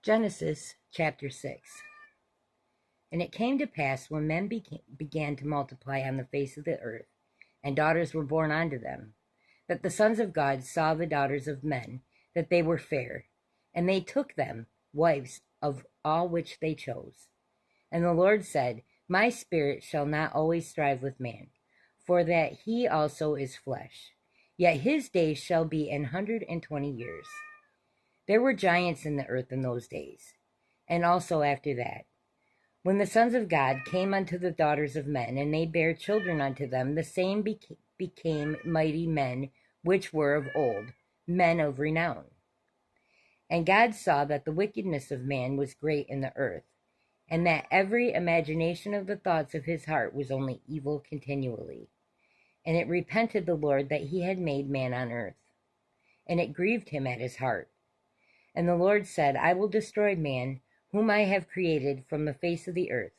Genesis chapter 6. And it came to pass, when men began to multiply on the face of the earth, and daughters were born unto them, that the sons of God saw the daughters of men, that they were fair, and they took them wives of all which they chose. And the Lord said, My spirit shall not always strive with man, for that he also is flesh. Yet his days shall be 120 years. There were giants in the earth in those days, and also after that, when the sons of God came unto the daughters of men, and they bare children unto them, the same became mighty men which were of old, men of renown. And God saw that the wickedness of man was great in the earth, and that every imagination of the thoughts of his heart was only evil continually. And it repented the Lord that he had made man on earth, and it grieved him at his heart. And the Lord said, I will destroy man, whom I have created from the face of the earth,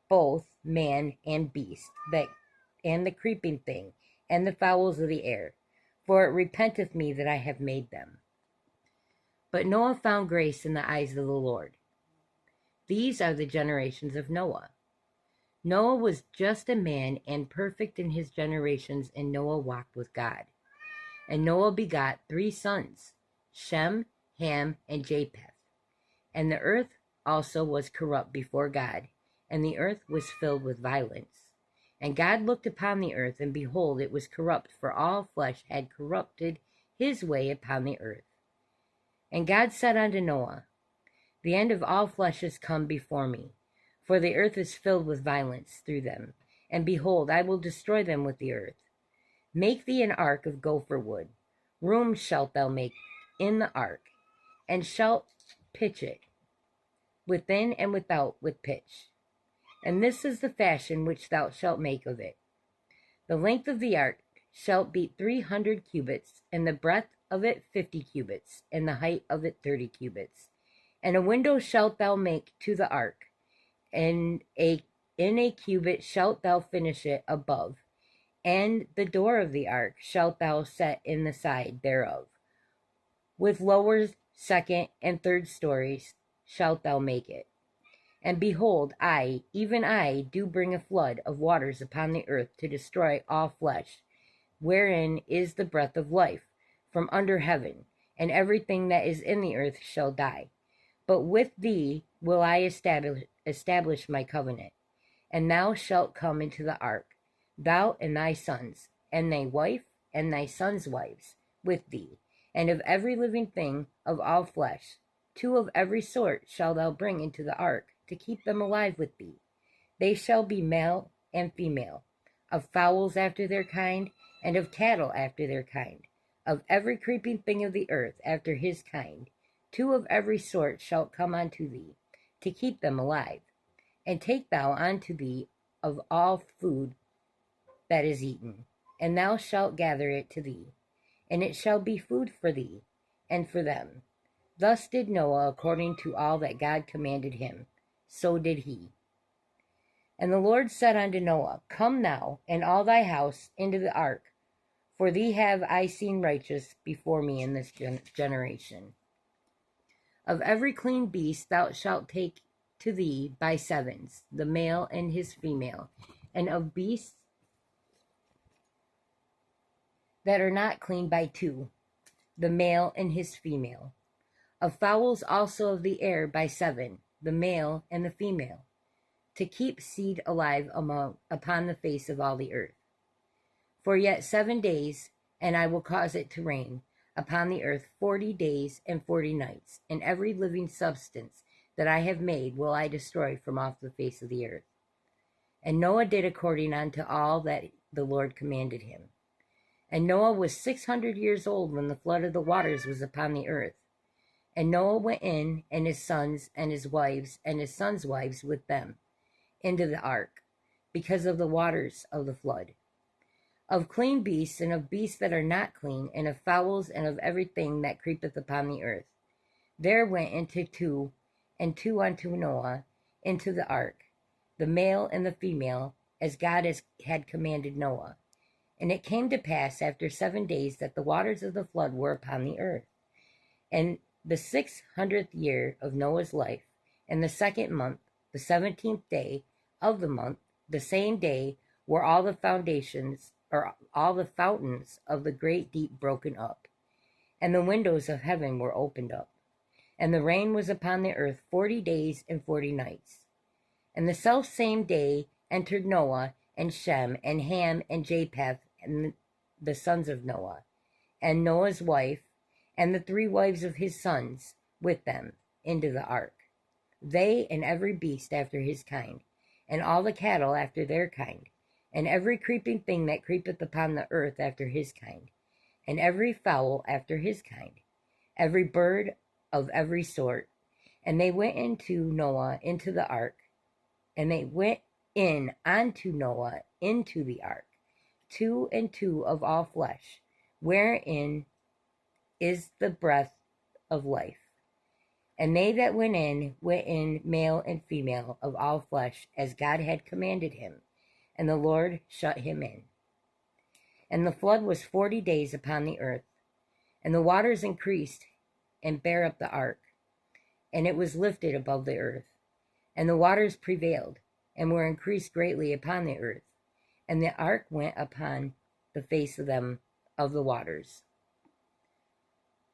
both man and beast, and the creeping thing, and the fowls of the air, for it repenteth me that I have made them. But Noah found grace in the eyes of the Lord. These are the generations of Noah. Noah was just a man and perfect in his generations, and Noah walked with God. And Noah begot 3 sons, Shem, Ham, and Japheth. And the earth also was corrupt before God, and the earth was filled with violence. And God looked upon the earth, and behold, it was corrupt, for all flesh had corrupted his way upon the earth. And God said unto Noah, The end of all flesh is come before me, for the earth is filled with violence through them. And behold, I will destroy them with the earth. Make thee an ark of gopher wood. Room shalt thou make in the ark, and shalt pitch it, within and without with pitch. And this is the fashion which thou shalt make of it. The length of the ark shalt be 300 cubits, and the breadth of it 50 cubits, and the height of it 30 cubits. And a window shalt thou make to the ark, and in a cubit shalt thou finish it above. And the door of the ark shalt thou set in the side thereof. With lower, second, and third stories shalt thou make it. And behold, I, even I, do bring a flood of waters upon the earth to destroy all flesh, wherein is the breath of life, from under heaven, and everything that is in the earth shall die. But with thee will I establish my covenant, and thou shalt come into the ark, thou and thy sons, and thy wife, and thy sons' wives, with thee. And of every living thing of all flesh, 2 of every sort shalt thou bring into the ark, to keep them alive with thee. They shall be male and female, of fowls after their kind, and of cattle after their kind, of every creeping thing of the earth after his kind. 2 of every sort shalt come unto thee, to keep them alive. And take thou unto thee of all food that is eaten, and thou shalt gather it to thee, and it shall be food for thee and for them. Thus did Noah according to all that God commanded him, so did he. And the Lord said unto Noah, Come now, and all thy house, into the ark, for thee have I seen righteous before me in this generation. Of every clean beast thou shalt take to thee by 7s, the male and his female, and of beasts that are not clean by 2, the male and his female. Of fowls also of the air by 7, the male and the female, to keep seed alive upon the face of all the earth. For yet 7 days, and I will cause it to rain upon the earth 40 days and 40 nights, and every living substance that I have made will I destroy from off the face of the earth. And Noah did according unto all that the Lord commanded him. And Noah was 600 years old when the flood of the waters was upon the earth. And Noah went in, and his sons, and his wives, and his sons' wives with them, into the ark, because of the waters of the flood. Of clean beasts, and of beasts that are not clean, and of fowls, and of everything that creepeth upon the earth, there went into 2, and 2 unto Noah, into the ark, the male and the female, as God had commanded Noah. And it came to pass after 7 days that the waters of the flood were upon the earth. And the 600th year of Noah's life, in the 2nd month, the 17th day of the month, the same day were all the fountains of the great deep broken up, and the windows of heaven were opened up, and the rain was upon the earth 40 days and 40 nights. And the selfsame day entered Noah, and Shem, and Ham, and Japheth, and the sons of Noah, and Noah's wife, and the 3 wives of his sons with them, into the ark, they and every beast after his kind, and all the cattle after their kind, and every creeping thing that creepeth upon the earth after his kind, and every fowl after his kind, every bird of every sort. And they went into Noah into the ark, and they went in unto Noah into the ark, 2 and 2 of all flesh, wherein is the breath of life. And they that went in, male and female of all flesh, as God had commanded him. And the Lord shut him in. And the flood was 40 days upon the earth. And the waters increased, and bare up the ark, and it was lifted above the earth. And the waters prevailed, and were increased greatly upon the earth. And the ark went upon the face of the waters.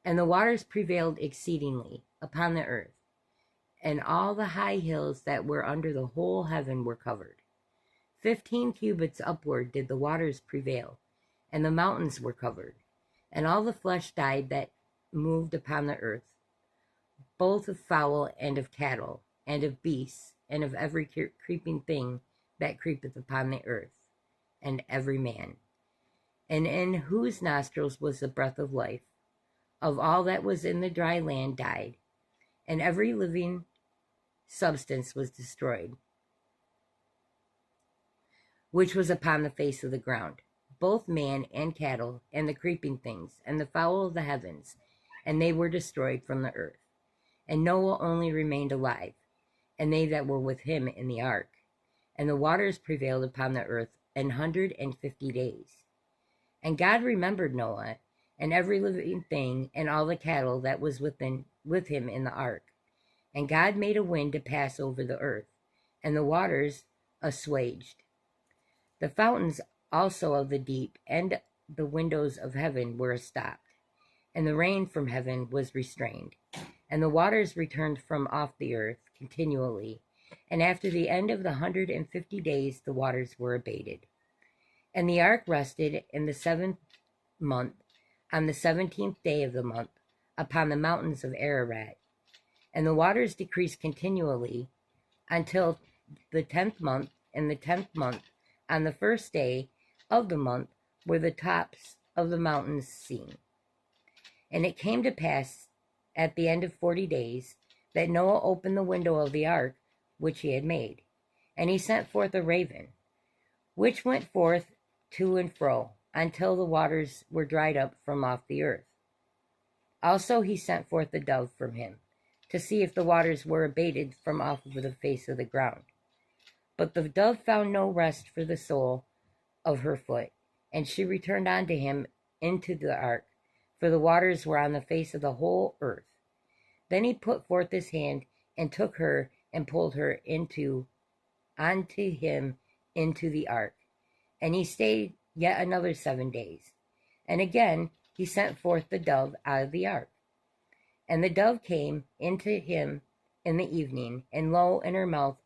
And the waters prevailed exceedingly upon the earth, and all the high hills that were under the whole heaven were covered. 15 cubits upward did the waters prevail, and the mountains were covered, and all the flesh died that moved upon the earth, both of fowl and of cattle, and of beasts, and of every creeping thing that creepeth upon the earth, and every man, and in whose nostrils was the breath of life. Of all that was in the dry land died, and every living substance was destroyed, which was upon the face of the ground, both man and cattle, and the creeping things, and the fowl of the heavens, and they were destroyed from the earth. And Noah only remained alive, and they that were with him in the ark. And the waters prevailed upon the earth 150 days. And God remembered Noah, and every living thing, and all the cattle that was with him in the ark. And God made a wind to pass over the earth, and the waters assuaged. The fountains also of the deep and the windows of heaven were stopped, and the rain from heaven was restrained, and the waters returned from off the earth continually. And after the end of the 150 days, the waters were abated. And the ark rested in the 7th month, on the 17th day of the month, upon the mountains of Ararat. And the waters decreased continually until the 10th month. In the 10th month, on the 1st day of the month, were the tops of the mountains seen. And it came to pass at the end of 40 days that Noah opened the window of the ark which he had made, and he sent forth a raven, which went forth to and fro, until the waters were dried up from off the earth. Also he sent forth a dove from him, to see if the waters were abated from off of the face of the ground. But the dove found no rest for the sole of her foot, and she returned unto him into the ark, for the waters were on the face of the whole earth. Then he put forth his hand, and took her, and pulled her unto him into the ark. And he stayed yet another 7 days. And again he sent forth the dove out of the ark. And the dove came into him in the evening, and lo, in her mouth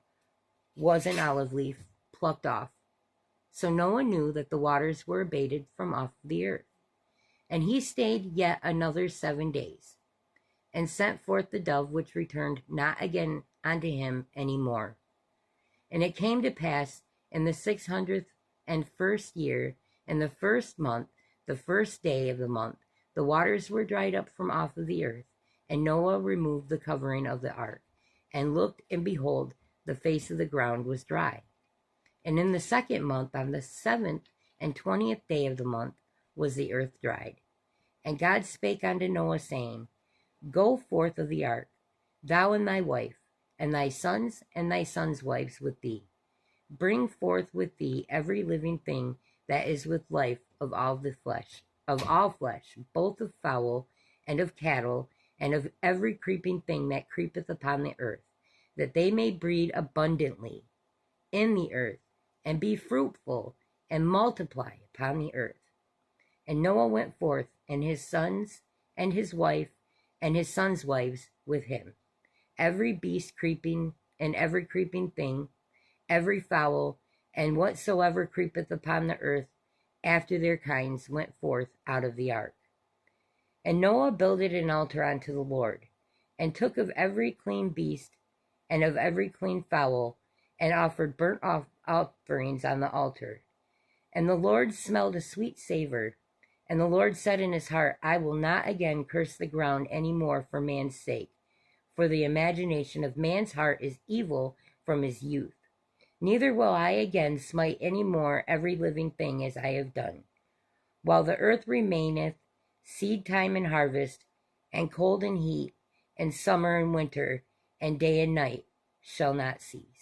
was an olive leaf plucked off. So Noah knew that the waters were abated from off the earth. And he stayed yet another 7 days, and sent forth the dove, which returned not again unto him any more. And it came to pass in the 601st year, in the 1st month, the 1st day of the month, the waters were dried up from off of the earth. And Noah removed the covering of the ark, and looked, and behold, the face of the ground was dry. And in the 2nd month, on the 7th and 20th day of the month, was the earth dried. And God spake unto Noah, saying, Go forth of the ark, thou and thy wife, and thy sons wives with thee. Bring forth with thee every living thing that is with life of all flesh, both of fowl and of cattle, and of every creeping thing that creepeth upon the earth, that they may breed abundantly in the earth, and be fruitful, and multiply upon the earth. And Noah went forth, and his sons, and his wife, and his sons' wives with him. Every beast creeping, and every creeping thing, every fowl, and whatsoever creepeth upon the earth, after their kinds, went forth out of the ark. And Noah builded an altar unto the Lord, and took of every clean beast, and of every clean fowl, and offered burnt offerings on the altar. And the Lord smelled a sweet savor. And the Lord said in his heart, I will not again curse the ground any more for man's sake, for the imagination of man's heart is evil from his youth. Neither will I again smite any more every living thing as I have done. While the earth remaineth, seed time and harvest, and cold and heat, and summer and winter, and day and night shall not cease.